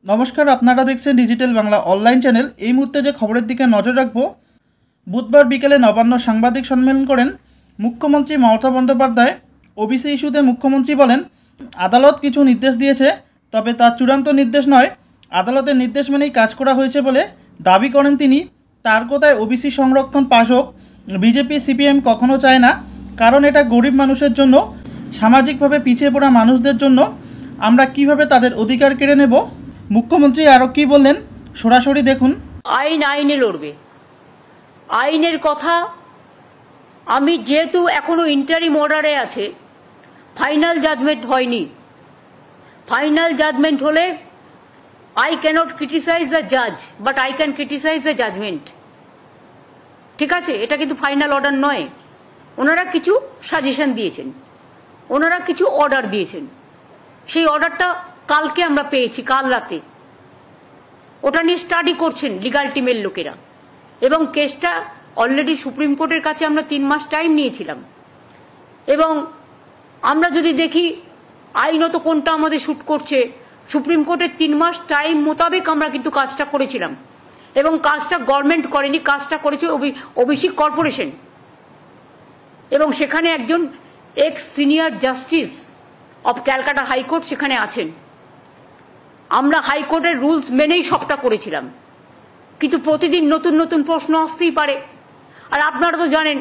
নমস্কার, আপনারা দেখছেন ডিজিটাল বাংলা অনলাইন চ্যানেল। এই মুহূর্তে যে খবরের দিকে নজর রাখব, বুধবার বিকেলে নবান্ন সাংবাদিক সম্মেলন করেন মুখ্যমন্ত্রী মমতা বন্দ্যোপাধ্যায়। ওবিসি ইস্যুতে মুখ্যমন্ত্রী বলেন, আদালত কিছু নির্দেশ দিয়েছে, তবে তার চূড়ান্ত নির্দেশ নয়, আদালতের নির্দেশ মেনেই কাজ করা হয়েছে বলে দাবি করেন তিনি। তার কথায় ওবিসি সংরক্ষণ পাশ হোক, বিজেপি সিপিএম কখনো চায় না, কারণ এটা গরিব মানুষের জন্য, সামাজিকভাবে পিছিয়ে পড়া মানুষদের জন্য। আমরা কিভাবে তাদের অধিকার কেড়ে নেব? মুখ্যমন্ত্রী আরও কি বললেন সরাসরি দেখুন। আইনে লড়বে। আইনের কথা আমি যেহেতু এখনো ইন্টারিম অর্ডারে আছে, ফাইনাল জাজমেন্ট হয়নি। ফাইনাল জাজমেন্ট হলে আই ক্যানট ক্রিটিসাইজ দ্য জাজ, but I can criticise the judgement. ঠিক আছে, এটা কিন্তু ফাইনাল অর্ডার নয়। ওনারা কিছু সাজেশন দিয়েছেন, ওনারা কিছু অর্ডার দিয়েছেন। সেই অর্ডারটা কালকে আমরা পেয়েছি, কাল রাতে। ওটা নিয়ে স্টাডি করছেন লিগাল টিমের লোকেরা, এবং কেসটা অলরেডি সুপ্রিম কোর্টের কাছে আমরা 3 মাস টাইম নিয়েছিলাম। এবং আমরা যদি দেখি আইনত কোনটা আমাদের শুট করছে, সুপ্রিম কোর্টের 3 মাস টাইম মোতাবেক আমরা কিন্তু কাজটা করেছিলাম। এবং কাজটা গভর্নমেন্ট করেনি, কাজটা করেছে ওবিসি কর্পোরেশন। এবং সেখানে একজন x senior justice of Calcutta high court সেখানে আছেন। আমরা হাইকোর্টের রুলস মেনেই সবটা করেছিলাম, কিন্তু প্রতিদিন নতুন নতুন প্রশ্ন আসতেই পারে। আর আপনারা তো জানেন,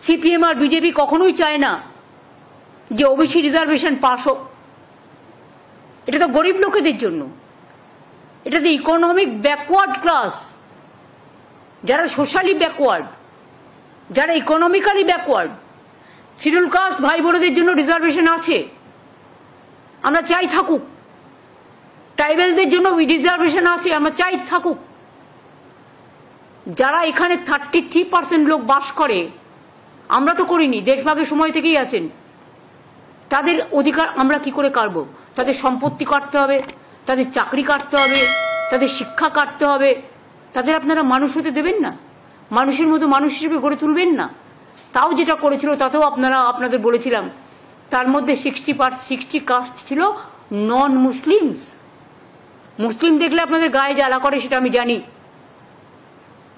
সিপিএম আর বিজেপি কখনোই চায় না যে ওবিসি রিজার্ভেশন পাস হোক। এটা তো গরিব লোকেদের জন্য, এটা তো ইকোনমিক ব্যাকওয়ার্ড ক্লাস, যারা সোশ্যালি ব্যাকওয়ার্ড, যারা ইকোনমিক্যালি ব্যাকওয়ার্ড। শিডিউল কাস্ট ভাই বোনদের জন্য রিজার্ভেশন আছে, আমরা চাই থাকুক। ট্রাইবেলদের জন্য রিজার্ভেশন আছে, আমরা চাই থাকুক। যারা এখানে 33% লোক বাস করে, আমরা তো করিনি, দেশভাগের সময় থেকেই আছেন, তাদের অধিকার আমরা কি করে কাটবো? তাদের সম্পত্তি কাটতে হবে, তাদের চাকরি কাটতে হবে, তাদের শিক্ষা কাটতে হবে। তাদের আপনারা মানুষ হতে দেবেন না, মানুষের মতো মানুষ হিসেবে গড়ে তুলবেন না। তাও যেটা করেছিল তাতেও আপনাদের বলেছিলাম, তার মধ্যে 60 কাস্ট ছিল নন মুসলিমস। মুসলিম দেখলে আপনাদের গায়ে জ্বালা করে, সেটা আমি জানি।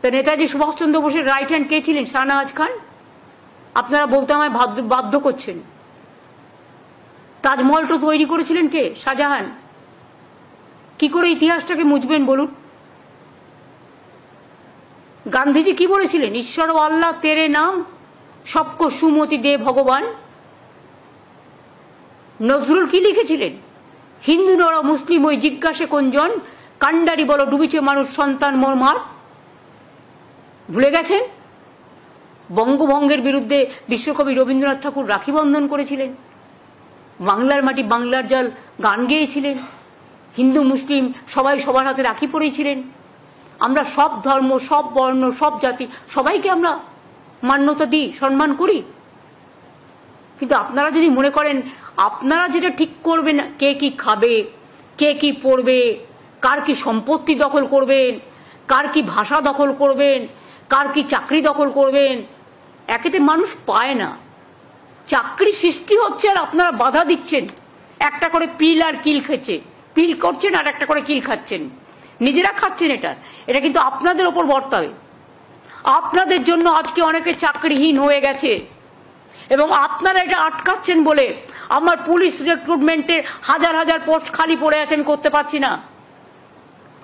তা নেতাজি সুভাষচন্দ্র বোসের রাইট হ্যান্ড কে ছিলেন? শাহনওয়াজ খান। আপনারা বলতে আমায় বাধ্য করছেন। তাজমহলটা তৈরি করেছিলেন কে? শাহজাহান। কি করে ইতিহাসটাকে মুছবেন বলুন? গান্ধীজি কি বলেছিলেন? ঈশ্বর ও আল্লাহ তেরে নাম সবকো সুমতি দে ভগবান। নজরুল কি লিখেছিলেন? হিন্দু নরা মুসলিম ওই জিজ্ঞাসে কোনজন, কান্ডারি বলো ডুবিছে মানুষ সন্তান মোরমার। ভুলে গেছেন? বঙ্গভঙ্গের বিরুদ্ধে বিশ্বকবি রবীন্দ্রনাথ ঠাকুর রাখি বন্ধন করেছিলেন, বাংলার মাটি বাংলার জল গান গেয়েছিলেন, হিন্দু মুসলিম সবাই সবার হাতে রাখি পরেছিলেন। আমরা সব ধর্ম, সব বর্ণ, সব জাতি, সবাইকে আমরা মান্যতা দিই, সম্মান করি। কিন্তু আপনারা যদি মনে করেন আপনারা যেটা ঠিক করবেন, কে কি খাবে, কে কি পড়বে, কার কি সম্পত্তি দখল করবেন, কার কি ভাষা দখল করবেন, কার কি চাকরি দখল করবেন, একেতে মানুষ পায় না। চাকরি সৃষ্টি হচ্ছে আর আপনারা বাধা দিচ্ছেন। একটা করে পিল আর কিল খেছে, পিল করছেন আর একটা করে কিল খাচ্ছেন, নিজেরা খাচ্ছেন। এটা কিন্তু আপনাদের ওপর বর্তাবে। আপনাদের জন্য আজকে অনেকে চাকরিহীন হয়ে গেছে, এবং আপনারা এটা আটকাচ্ছেন বলে আমার পুলিশ রিক্রুটমেন্টে হাজার হাজার পোস্ট খালি পড়ে আছে, আমি করতে পারছি না।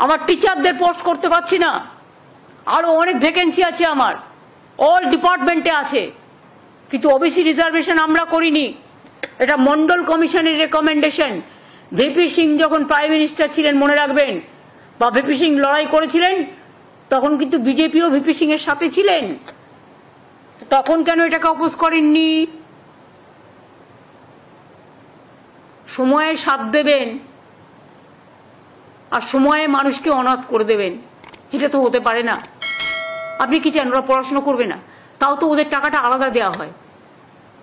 আমার টিচারদের পোস্ট করতে পারছি না। আরো অনেক ভ্যাকেন্সি আছে আমার, অল ডিপার্টমেন্টে আছে, কিন্তু ওবিসি রিজার্ভেশন আমরা করিনি। এটা মন্ডল কমিশনের রেকমেন্ডেশন। ভিপি সিং যখন প্রাইম মিনিস্টার ছিলেন, মনে রাখবেন, বা ভিপি সিং লড়াই করেছিলেন, তখন কিন্তু বিজেপিও ভিপি সিং এর সাথে ছিলেন। তখন কেন এটাকে অপোজ করেননি? সময়ে সাথ দেবেন আর সময়ে মানুষকে অনাথ করে দেবেন, এটা তো হতে পারে না। আপনি কি চান ওরা পড়াশোনা করবে না? তাও তো ওদের টাকাটা আলাদা দেওয়া হয়,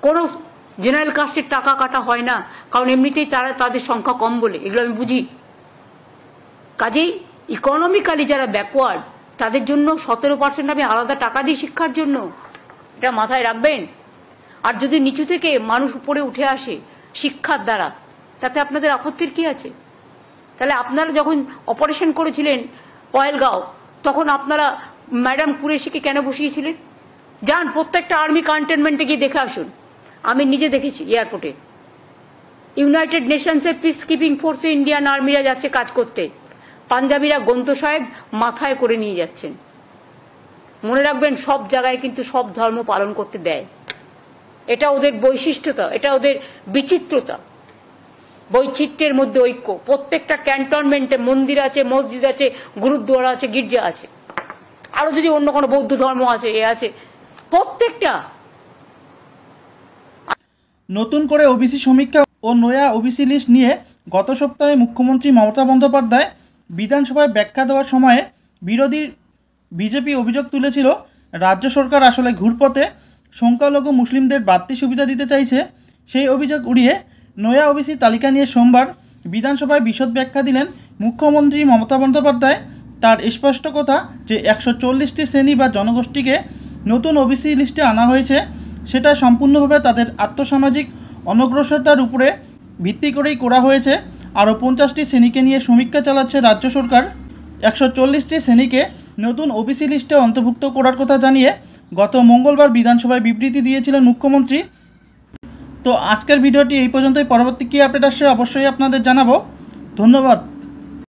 কোনো জেনারেল কাস্টের টাকা কাটা হয় না, কারণ এমনিতেই তাদের সংখ্যা কম বলে। এগুলো আমি বুঝি। কাজেই ইকোনমিক্যালি যারা ব্যাকওয়ার্ড, তাদের জন্য 17% আমি আলাদা টাকা দিই শিক্ষার জন্য, এটা মাথায় রাখবেন। আর যদি নিচু থেকে মানুষ উপরে উঠে আসে শিক্ষার দ্বারা, তাতে আপনাদের আপত্তির কি আছে? তাহলে আপনারা যখন অপারেশন করেছিলেন পয়েলগাঁও, তখন আপনারা ম্যাডাম কুরেশিকে কেন বসিয়েছিলেন? যান প্রত্যেকটা আর্মি কন্টেনমেন্টে গিয়ে দেখে আসুন। আমি নিজে দেখেছি এয়ারপোর্টে ইউনাইটেড নেশনসের পিস কিপিং ফোর্সে ইন্ডিয়ান আর্মিরা যাচ্ছে কাজ করতে, পাঞ্জাবিরা গন্ত সাহেব মাথায় করে নিয়ে যাচ্ছেন। মনে রাখবেন, সব জায়গায় কিন্তু সব ধর্ম পালন করতে দেয়। এটা ওদের বৈশিষ্ট্যতা, এটা ওদের বিচিত্রতা। বৈচিত্র্যের মধ্যে ঐক্য। প্রত্যেকটা ক্যান্টনমেন্টে মন্দির আছে, মসজিদ আছে, গুরুদ্বারা আছে, গির্জা আছে, আরো যদি অন্য কোনো বৌদ্ধ ধর্ম আছে, এ আছে, প্রত্যেকটা। নতুন করে ওবিসি সমীক্ষা ও নয়া ওবিসি লিস্ট নিয়ে গত সপ্তাহে মুখ্যমন্ত্রী মমতা বন্দ্যোপাধ্যায় বিধানসভায় ব্যাখ্যা দেওয়ার সময়ে বিজেপি অভিযোগ তুলেছিল, রাজ্য সরকার আসলে ঘুরপথে সংখ্যালঘু মুসলিমদের বাড়তি সুবিধা দিতে চাইছে। সেই অভিযোগ উড়িয়ে নয়া ওবিসি তালিকা নিয়ে সোমবার বিধানসভায় বিশদ ব্যাখ্যা দিলেন মুখ্যমন্ত্রী মমতা বন্দ্যোপাধ্যায়। তার স্পষ্ট কথা যে 140টি শ্রেণী বা জনগোষ্ঠীকে নতুন ওবিসি লিস্টে আনা হয়েছে, সেটা সম্পূর্ণভাবে তাদের আর্থসামাজিক অনগ্রসরতার উপরে ভিত্তি করেই করা হয়েছে। আরও 50টি শ্রেণীকে নিয়ে সমীক্ষা চালাচ্ছে রাজ্য সরকার। 140টি শ্রেণীকে নতুন ওবিসি লিস্টে অন্তর্ভুক্ত করার কথা জানিয়ে গত মঙ্গলবার বিধানসভায় বিবৃতি দিয়েছিলেন মুখ্যমন্ত্রী। তো আজকের ভিডিওটি এই পর্যন্তই। পরবর্তী কী আপডেট আসছে অবশ্যই আপনাদের জানাবো। ধন্যবাদ।